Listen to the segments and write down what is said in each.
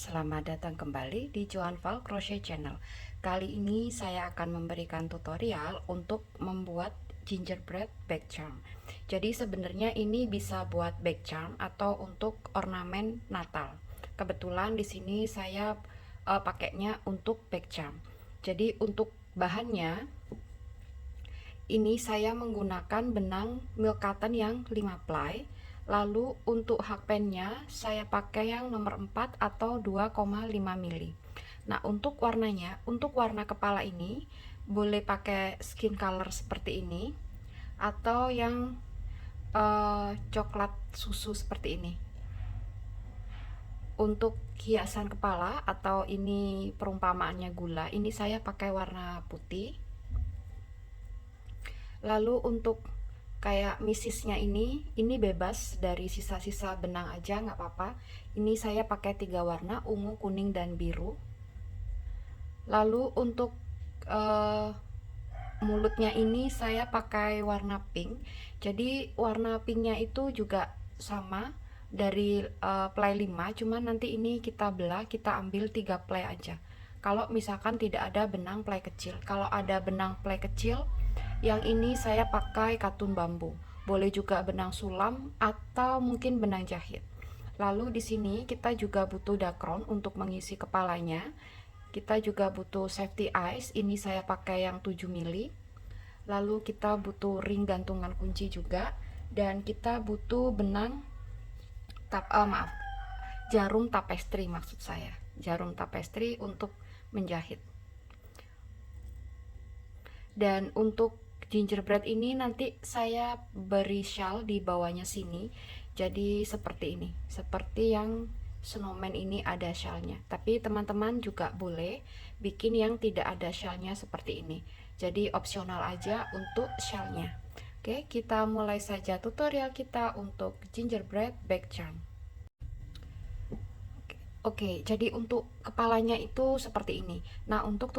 selamat datang kembali di Joan Val Crochet Channel. Kali ini saya akan memberikan tutorial untuk membuat gingerbread bag charm. Jadi sebenarnya ini bisa buat bag charm atau untuk ornamen Natal. Kebetulan di sini saya pakainya untuk bag charm. Jadi untuk bahannya ini saya menggunakan benang milk cotton yang 5 ply. Lalu untuk hakpennya saya pakai yang nomor 4 atau 2,5 mili. Nah, untuk warnanya, untuk warna kepala ini boleh pakai skin color seperti ini atau yang coklat susu seperti ini. Untuk hiasan kepala atau ini perumpamaannya gula, ini saya pakai warna putih. Lalu untuk kayak misisnya ini bebas dari sisa-sisa benang aja, nggak apa-apa. Ini saya pakai 3 warna, ungu, kuning, dan biru. Lalu untuk mulutnya ini saya pakai warna pink. Jadi warna pinknya itu juga sama dari ply 5, cuman nanti ini kita belah, kita ambil 3 ply aja. Kalau misalkan tidak ada benang ply kecil, kalau ada benang ply kecil, yang ini saya pakai katun bambu. Boleh juga benang sulam atau mungkin benang jahit. Lalu di sini kita juga butuh dakron untuk mengisi kepalanya. Kita juga butuh safety eyes. Ini saya pakai yang 7 mili. Lalu kita butuh ring gantungan kunci juga, dan kita butuh benang jarum tapestri, maksud saya jarum tapestri untuk menjahit. Dan untuk gingerbread ini nanti saya beri shawl di bawahnya sini, jadi seperti ini, seperti yang snowman ini ada shawlnya. Tapi teman-teman juga boleh bikin yang tidak ada shawlnya seperti ini, jadi opsional aja untuk shawlnya. Oke, kita mulai saja tutorial kita untuk gingerbread bag charm. Oke, jadi untuk kepalanya itu seperti ini. Nah, untuk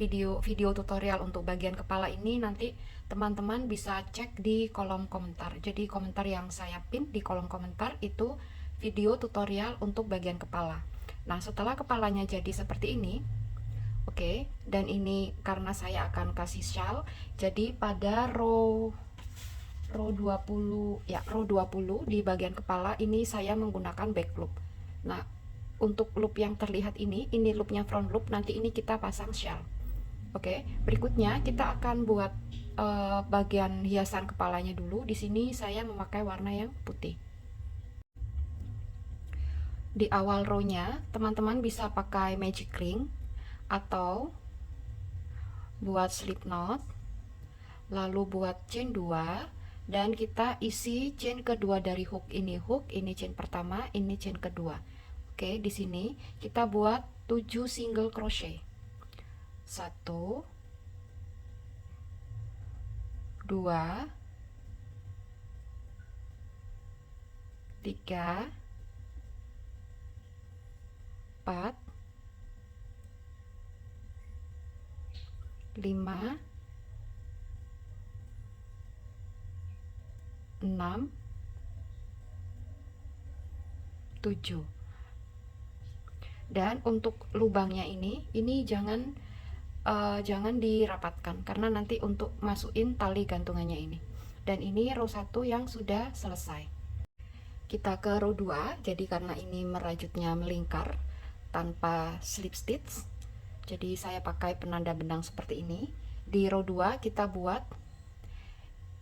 video tutorial untuk bagian kepala ini nanti teman-teman bisa cek di kolom komentar. Jadi komentar yang saya pin di kolom komentar itu video tutorial untuk bagian kepala. Nah, setelah kepalanya jadi seperti ini, oke, dan ini karena saya akan kasih shawl, jadi pada row 20 di bagian kepala ini saya menggunakan back loop. Nah, untuk loop yang terlihat ini loopnya front loop, nanti ini kita pasang shawl. Oke, berikutnya kita akan buat bagian hiasan kepalanya dulu. Di sini saya memakai warna yang putih. Di awal row-nya teman-teman bisa pakai magic ring atau buat slip knot, lalu buat chain 2, dan kita isi chain kedua dari hook. Ini chain pertama, ini chain kedua. Oke, di sini kita buat 7 single crochet. 1 2 3 4 5 6 7. Dan untuk lubangnya ini jangan dirapatkan karena nanti untuk masukin tali gantungannya ini. Dan ini row 1 yang sudah selesai. Kita ke row 2, jadi karena ini merajutnya melingkar tanpa slip stitch, jadi saya pakai penanda benang seperti ini. Di row 2 kita buat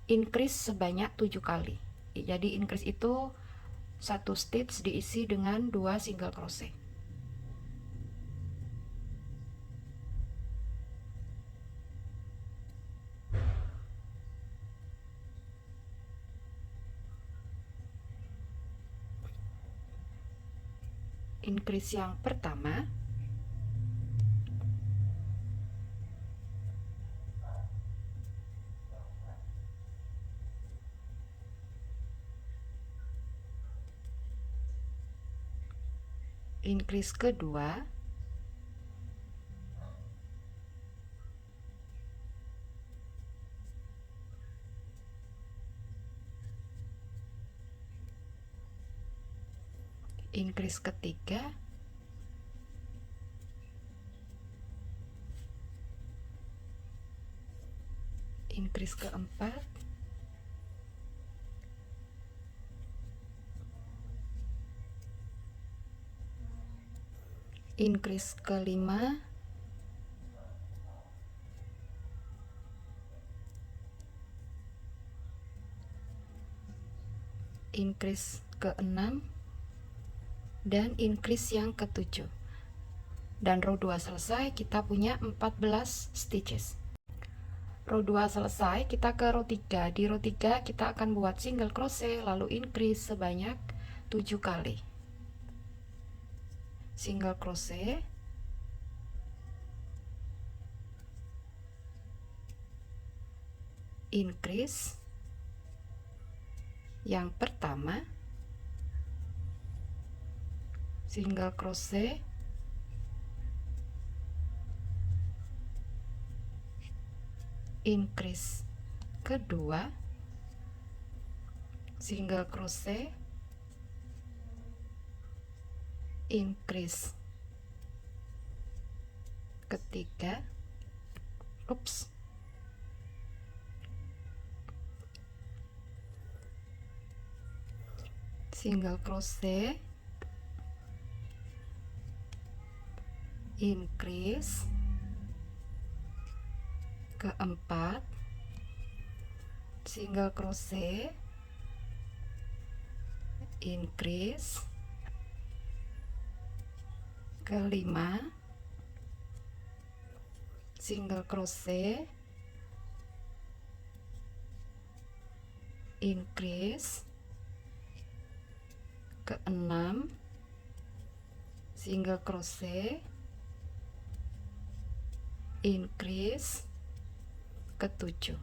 increase sebanyak 7 kali. Jadi increase itu 1 stitch diisi dengan 2 single crochet. Increase yang pertama, increase kedua, increase ketiga, increase keempat, increase kelima, increase keenam, dan increase yang ketujuh. Dan row 2 selesai, kita punya 14 stitches. Row 2 selesai, kita ke row 3. Di row 3 kita akan buat single crochet lalu increase sebanyak 7 kali. Single crochet, increase yang pertama, single crochet, increase kedua, single crochet, increase ketiga, single crochet, increase keempat, single crochet, increase kelima, single crochet, increase keenam, single crochet, increase ketujuh.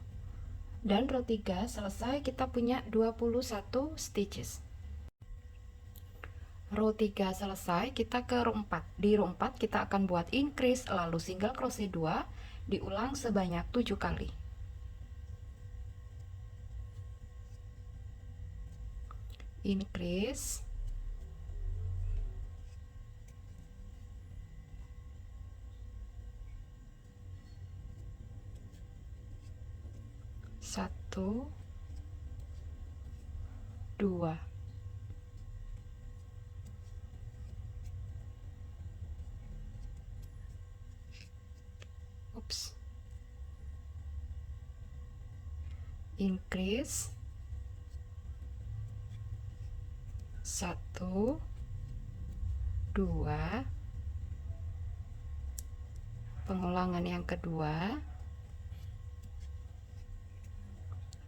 Dan row 3 selesai, kita punya 21 stitches. Row 3 selesai, kita ke row 4. Di row 4 kita akan buat increase lalu single crochet 2, diulang sebanyak 7 kali. Increase, satu, dua, increase, satu, dua, pengulangan yang kedua,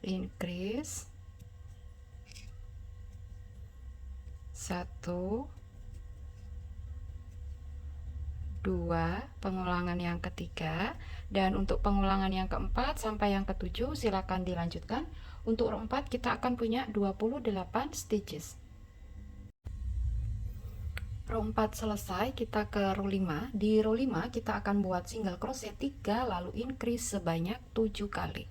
increase, satu, dua, pengulangan yang ketiga, dan untuk pengulangan yang keempat sampai yang ketujuh silakan dilanjutkan. Untuk row 4 kita akan punya 28 stitches. Row 4 selesai, kita ke row 5. Di row 5 kita akan buat single crochet 3 lalu increase sebanyak 7 kali.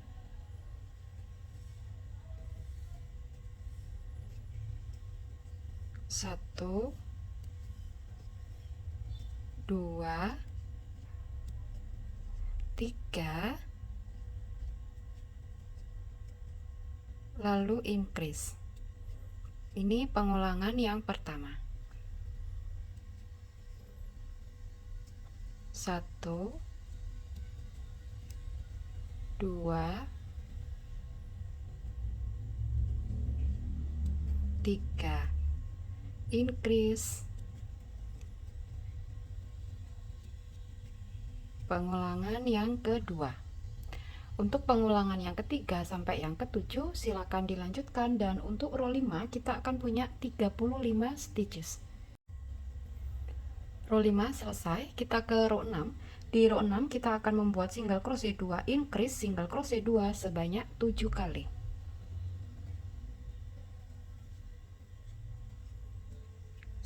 Satu, dua, tiga, lalu increase. Ini pengulangan yang pertama. Satu, dua, tiga, increase, pengulangan yang kedua. Untuk pengulangan yang ketiga sampai yang ketujuh silakan dilanjutkan, dan untuk row 5 kita akan punya 35 stitches. Row 5 selesai, kita ke row 6. Di row 6 kita akan membuat single crochet 2, increase single crochet 2 sebanyak 7 kali.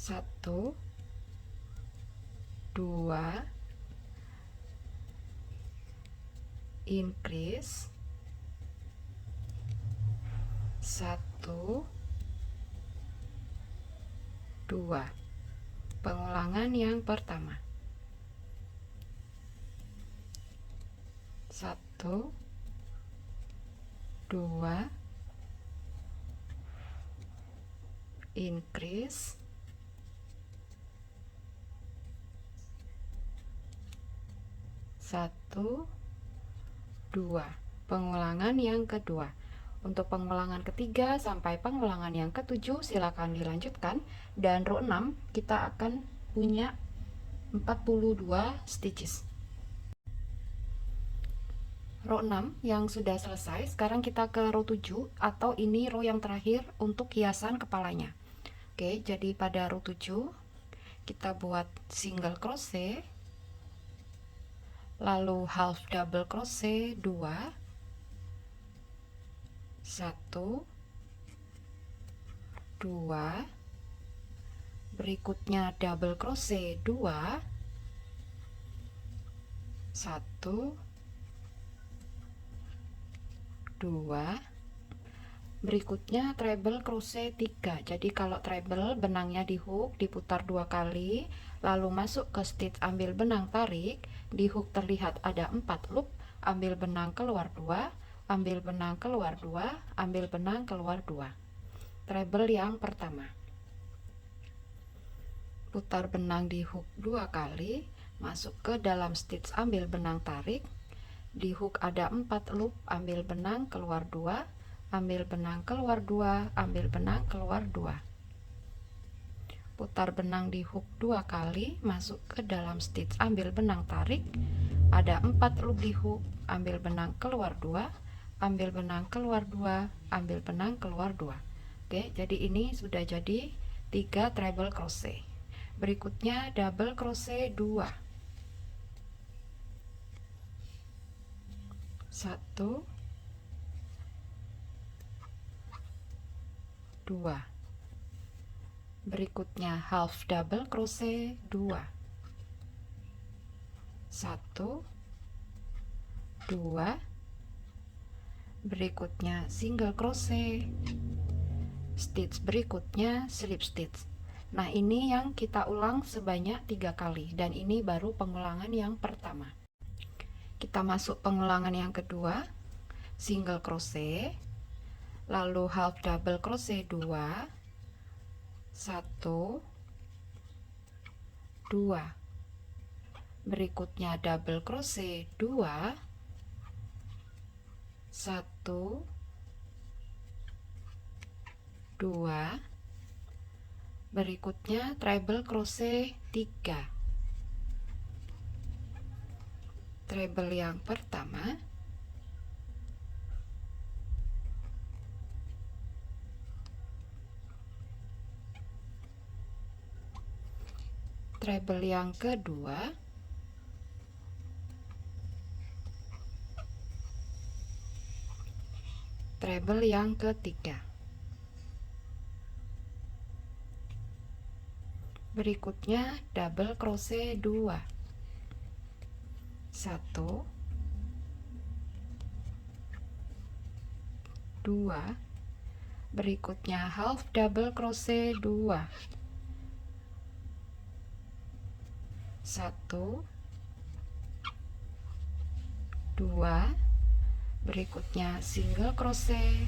Satu, dua, increase, satu, dua, pengulangan yang pertama. Satu, 2, increase, 1, 2. Pengulangan yang kedua. Untuk pengulangan ketiga sampai pengulangan yang ketujuh silakan dilanjutkan, dan row 6 kita akan punya 42 stitches. Row 6 yang sudah selesai, sekarang kita ke row 7 atau ini row yang terakhir untuk hiasan kepalanya. Oke, jadi pada row 7 kita buat single crochet, lalu half double crochet 2, 1, 2, berikutnya double crochet 2, 1, 2, berikutnya treble crochet 3. Jadi kalau treble, benangnya di hook diputar 2 kali, lalu masuk ke stitch, ambil benang, tarik, di hook terlihat ada 4 loop, ambil benang keluar 2, ambil benang keluar 2, ambil benang keluar 2. Treble yang pertama, putar benang di hook 2 kali, masuk ke dalam stitch, ambil benang, tarik, di hook ada 4 loop, ambil benang keluar 2, ambil benang keluar 2, ambil benang keluar 2. Putar benang di hook 2 kali, masuk ke dalam stitch, ambil benang, tarik, ada 4 loop di hook, ambil benang keluar 2, ambil benang keluar 2, ambil benang keluar 2. Oke, jadi ini sudah jadi 3 treble crochet. Berikutnya double crochet 2, 1, 2, berikutnya half double crochet 2, 1, 2, berikutnya single crochet, stitch berikutnya slip stitch. Nah, ini yang kita ulang sebanyak 3 kali, dan ini baru pengulangan yang pertama. Kita masuk pengulangan yang kedua, single crochet, lalu half double crochet 2, 1, 2, berikutnya double crochet 2, 1, 2, berikutnya treble crochet 3. Treble yang pertama, treble yang kedua, treble yang ketiga. Berikutnya double crochet 2, 1, 2, berikutnya half double crochet 2, 1, 2, berikutnya single crochet,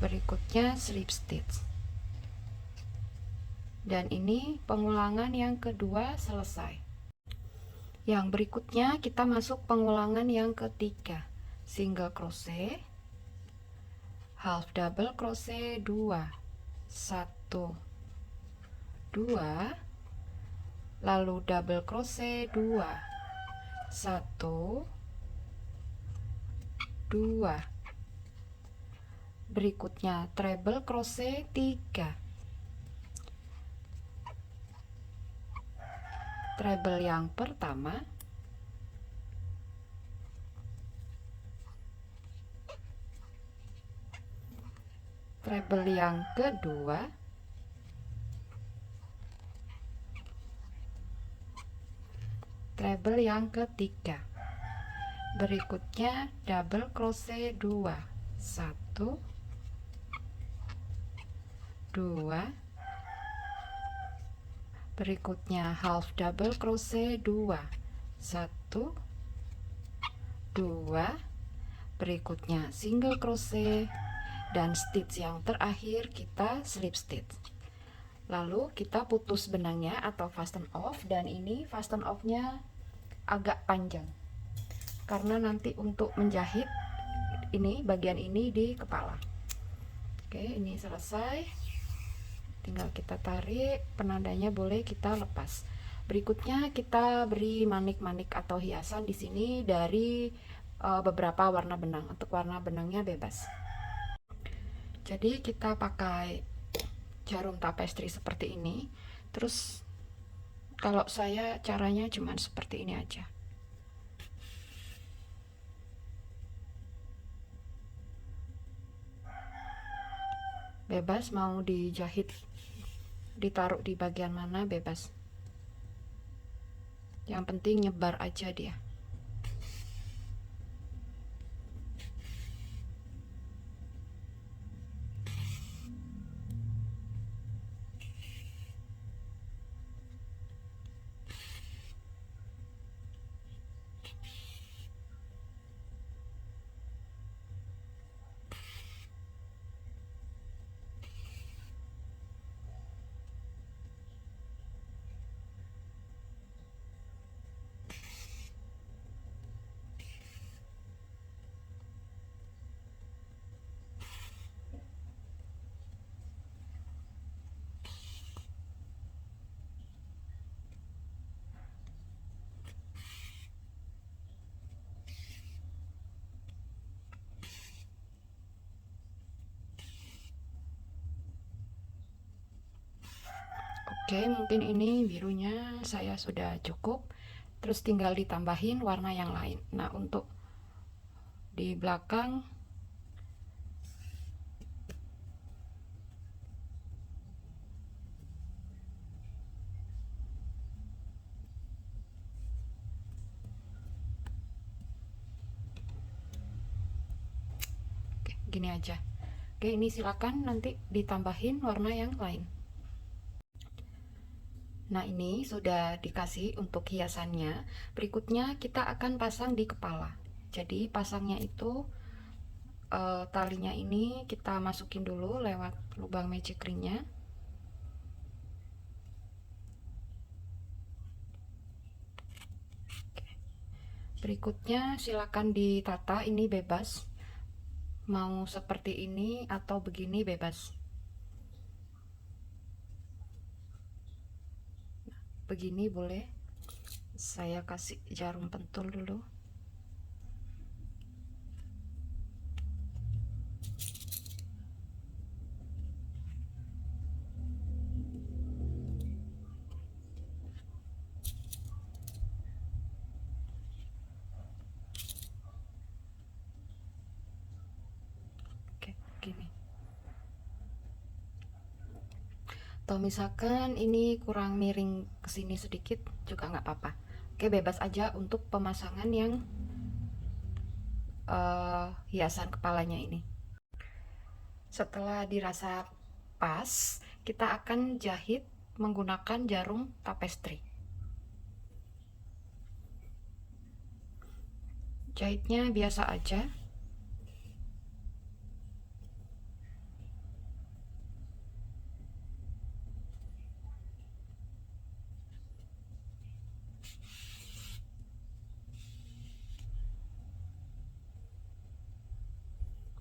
berikutnya slip stitch. Dan ini pengulangan yang kedua selesai. Yang berikutnya kita masuk pengulangan yang ketiga, single crochet, half double crochet 2, 1, 2, lalu double crochet 2, 1, 2, berikutnya treble crochet 3, treble yang pertama, treble yang kedua, treble yang ketiga, berikutnya double crochet 2, 1, 2, berikutnya half double crochet 2, 1, 2, berikutnya single crochet, dan stitch yang terakhir kita slip stitch. Lalu kita putus benangnya atau fasten off, dan ini fasten off-nya agak panjang karena nanti untuk menjahit ini bagian ini di kepala. Oke, ini selesai, tinggal kita tarik, penandanya boleh kita lepas. Berikutnya kita beri manik-manik atau hiasan di sini dari beberapa warna benang. Untuk warna benangnya bebas. Jadi kita pakai jarum tapestri seperti ini. Terus kalau saya caranya cuman seperti ini aja. Bebas mau dijahit, ditaruh di bagian mana bebas. Yang penting nyebar aja dia. Oke, mungkin ini birunya saya sudah cukup. Terus tinggal ditambahin warna yang lain. Nah, untuk di belakang gini aja. Oke, ini silakan nanti ditambahin warna yang lain. Nah, ini sudah dikasih untuk hiasannya. Berikutnya kita akan pasang di kepala. Jadi pasangnya itu talinya ini kita masukin dulu lewat lubang magic ringnya. Berikutnya silakan ditata, ini bebas. Mau seperti ini atau begini bebas. Begini boleh. Saya kasih jarum pentul dulu. Oke, gini. Atau misalkan ini kurang miring ke sini sedikit juga nggak apa-apa. Oke, bebas aja untuk pemasangan yang hiasan kepalanya ini. Setelah dirasa pas, kita akan jahit menggunakan jarum tapestri. Jahitnya biasa aja.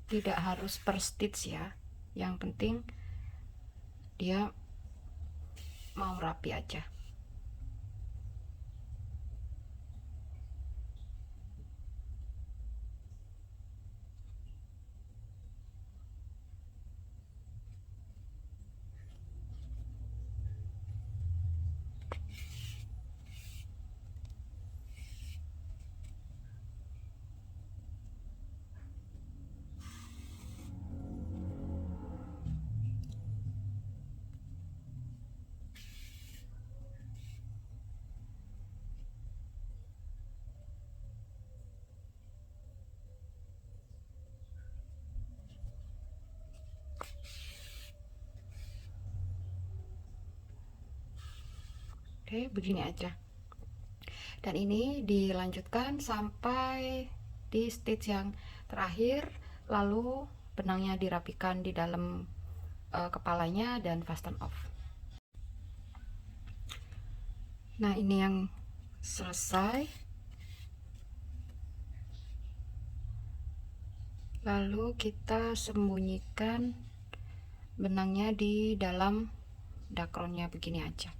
Tidak harus per stitch ya. Yang penting dia mau rapi aja. Oke, begini aja. Dan ini dilanjutkan sampai di stitch yang Terakhir, lalu benangnya dirapikan di dalam kepalanya dan fasten off. Nah, ini yang selesai. Lalu kita sembunyikan benangnya di dalam dakronnya begini aja.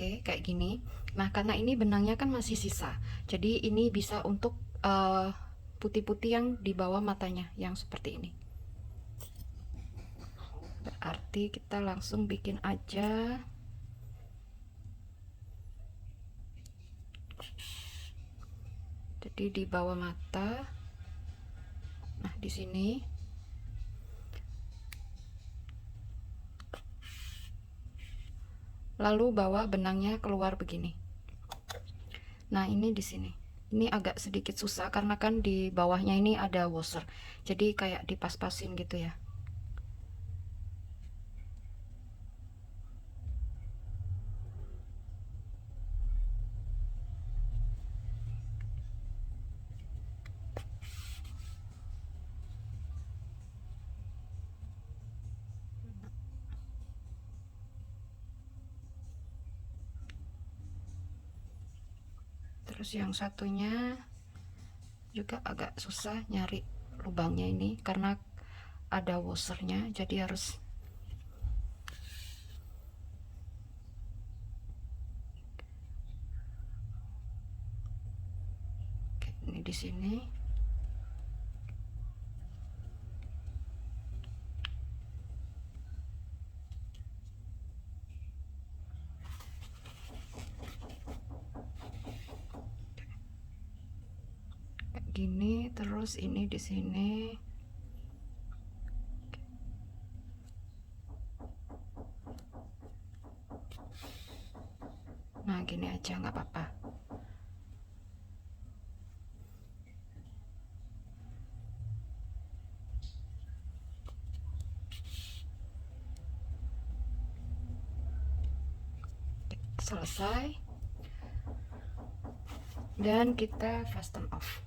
Oke, kayak gini. Nah, karena ini benangnya kan masih sisa, jadi ini bisa untuk putih-putih yang di bawah matanya, yang seperti ini. Berarti kita langsung bikin aja. Jadi di bawah mata. Nah, di sini. Lalu bawa benangnya keluar begini. Nah, ini di sini. Ini agak sedikit susah karena kan di bawahnya ini ada washer. Jadi kayak dipas-pasin gitu ya. Terus yang satunya juga agak susah nyari lubangnya ini karena ada washernya, jadi harus ini di sini. Kayak gini, terus ini di sini. Nah, gini aja nggak apa-apa. Selesai. Dan kita fasten off.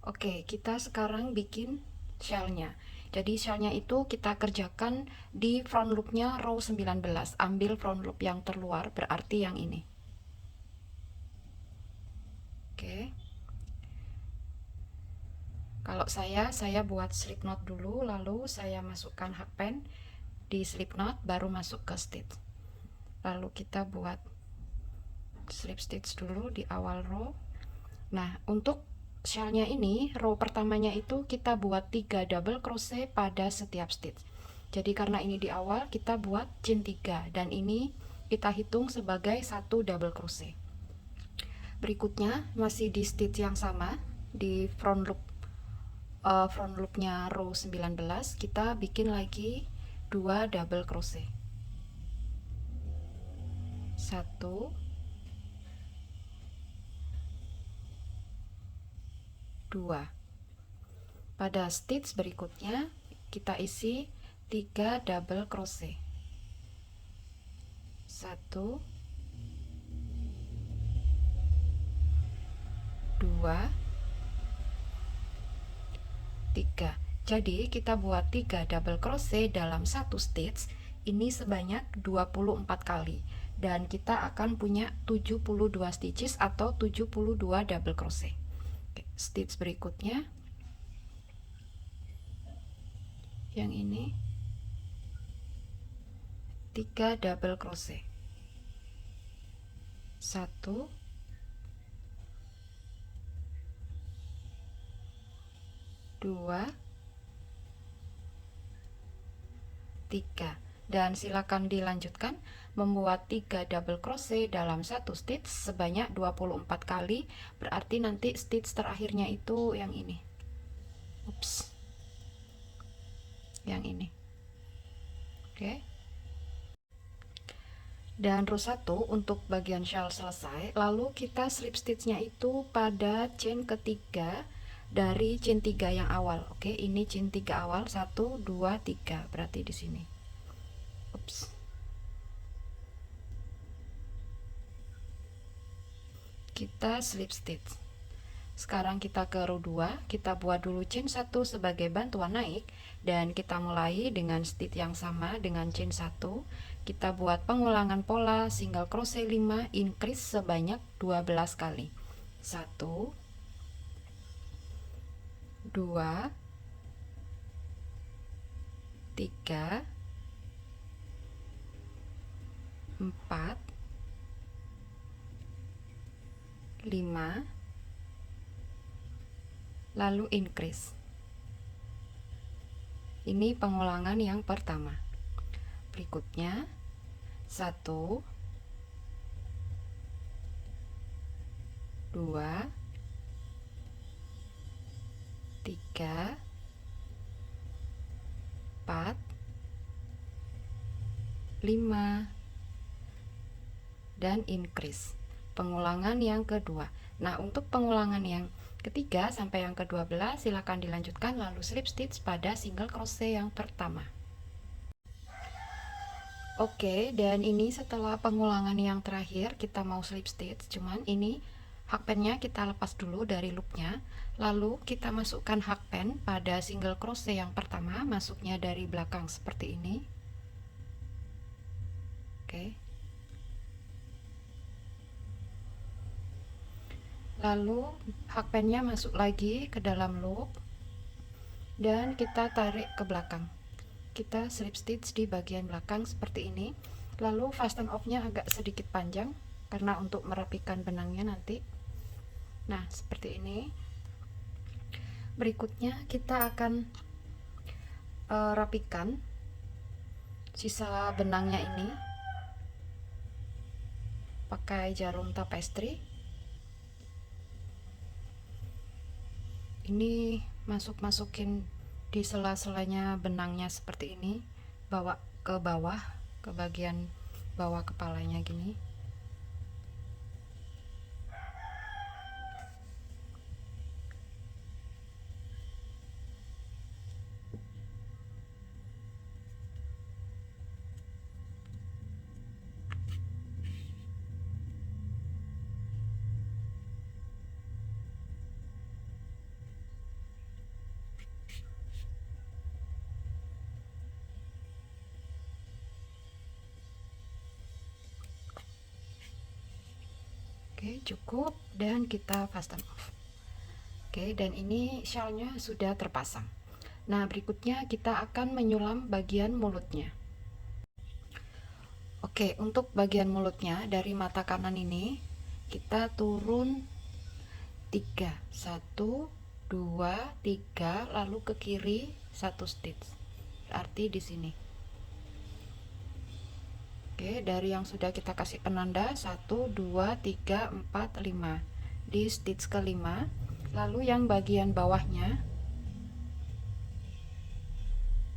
Oke, kita sekarang bikin shellnya. Jadi shellnya itu kita kerjakan di front loopnya row 19. Ambil front loop yang terluar, berarti yang ini. Oke. Kalau saya buat slip knot dulu, lalu saya masukkan hakpen di slip knot, baru masuk ke stitch. Lalu kita buat slip stitch dulu di awal row. Nah, untuk shellnya ini, row pertamanya itu kita buat 3 double crochet pada setiap stitch. Jadi karena ini di awal, kita buat chain 3 dan ini kita hitung sebagai 1 double crochet. Berikutnya masih di stitch yang sama, di front loopnya row 19, kita bikin lagi 2 double crochet. 1, 2. Pada stitch berikutnya kita isi 3 double crochet. 1, 2, 3. Jadi kita buat 3 double crochet dalam satu stitch ini sebanyak 24 kali dan kita akan punya 72 stitches atau 72 double crochet. Oke, stitch berikutnya yang ini 3 double crochet. 1, 2, 3. Dan silakan dilanjutkan membuat 3 double crochet dalam satu stitch sebanyak 24 kali, berarti nanti stitch terakhirnya itu yang ini. Ups, yang ini. Oke. Dan row 1 untuk bagian shawl selesai, lalu kita slip stitchnya itu pada chain ketiga dari chain 3 yang awal. Oke, ini chain 3 awal, 1 2 3, berarti di sini. Ups. Kita slip stitch. Sekarang kita ke row 2, kita buat dulu chain 1 sebagai bantuan naik, dan kita mulai dengan stitch yang sama dengan chain 1. Kita buat pengulangan pola single crochet 5, increase sebanyak 12 kali. 1 2 3 4 5, lalu increase. Ini pengulangan yang pertama. Berikutnya 1 2 3 4 5 dan increase. Pengulangan yang kedua. Nah, untuk pengulangan yang ketiga sampai yang ke-12 silakan dilanjutkan lalu slip stitch pada single crochet yang pertama. Oke, dan ini setelah pengulangan yang terakhir kita mau slip stitch, cuman ini hakpennya kita lepas dulu dari loopnya, lalu kita masukkan hakpen pada single crochet yang pertama, masuknya dari belakang seperti ini. Oke. Lalu hakpennya masuk lagi ke dalam loop dan kita tarik ke belakang. Kita slip stitch di bagian belakang seperti ini. Lalu fasten off-nya agak sedikit panjang karena untuk merapikan benangnya nanti. Nah, seperti ini. Berikutnya kita akan rapikan sisa benangnya ini pakai jarum tapestry. Ini masukin di sela-selanya benangnya seperti ini, bawa ke bawah, ke bagian bawah kepalanya gini. Oke, cukup, dan kita fasten off. Oke, dan ini shawlnya sudah terpasang. Nah, berikutnya kita akan menyulam bagian mulutnya. Oke, untuk bagian mulutnya dari mata kanan ini kita turun 3, 1 2 3, lalu ke kiri 1 stitch, berarti di sini. Oke, dari yang sudah kita kasih penanda 1 2 3 4 5 di stitch kelima, lalu yang bagian bawahnya,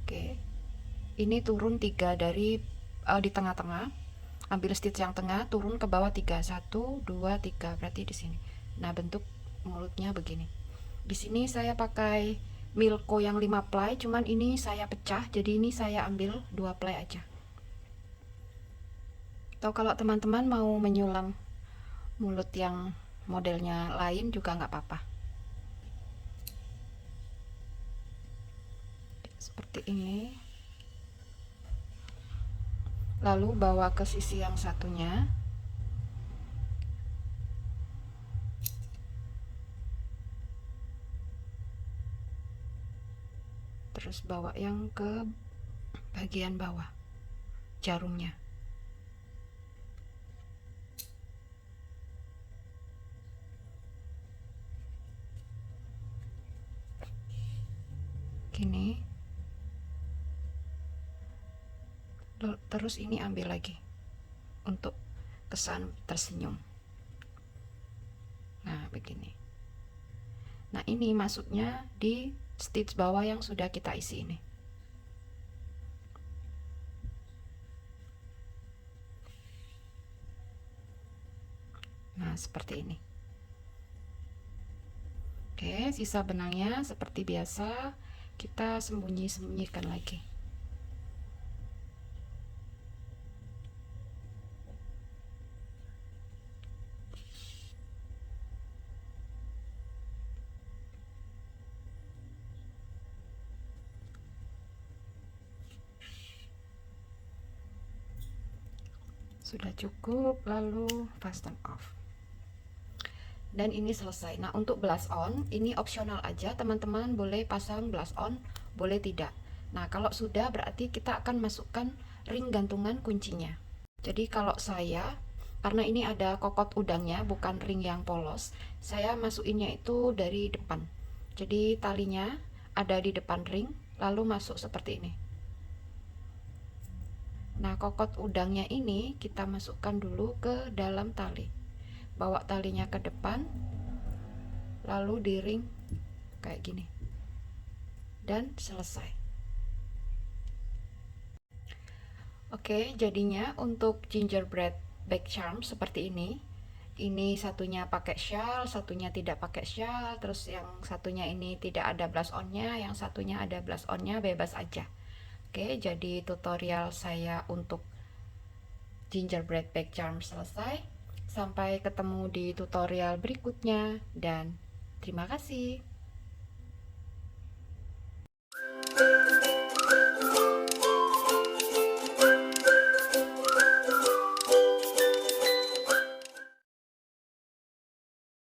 oke, ini turun 3 dari di tengah-tengah, ambil stitch yang tengah, turun ke bawah 3, 1 2 3, berarti di sini. Nah, bentuk mulutnya begini. Di sini saya pakai Milko yang 5 ply, cuman ini saya pecah, jadi ini saya ambil 2 ply aja. Atau kalau teman-teman mau menyulam mulut yang modelnya lain juga nggak apa-apa. Seperti ini. Lalu bawa ke sisi yang satunya. Terus bawa yang ke bagian bawah jarumnya. Gini. Terus ini ambil lagi untuk kesan tersenyum. Nah, begini. Nah, ini masuknya di stitch bawah yang sudah kita isi ini. Nah, seperti ini. Oke, sisa benangnya seperti biasa kita sembunyi-sembunyikan lagi. Sudah cukup, lalu fasten off. Dan ini selesai. Nah, untuk blush on ini opsional aja, teman-teman boleh pasang blush on, boleh tidak. Nah, kalau sudah berarti kita akan masukkan ring gantungan kuncinya. Jadi kalau saya, karena ini ada kokot udangnya, bukan ring yang polos, saya masukinnya itu dari depan. Jadi talinya ada di depan ring, lalu masuk seperti ini. Nah, kokot udangnya ini kita masukkan dulu ke dalam tali. Bawa talinya ke depan, lalu di ring kayak gini. Dan selesai. Oke, jadinya untuk gingerbread back charm seperti ini. Ini satunya pakai shawl, satunya tidak pakai shawl, terus yang satunya ini tidak ada blush on-nya, yang satunya ada blush on-nya, bebas aja. Oke, jadi tutorial saya untuk gingerbread back charm selesai. Sampai ketemu di tutorial berikutnya dan terima kasih.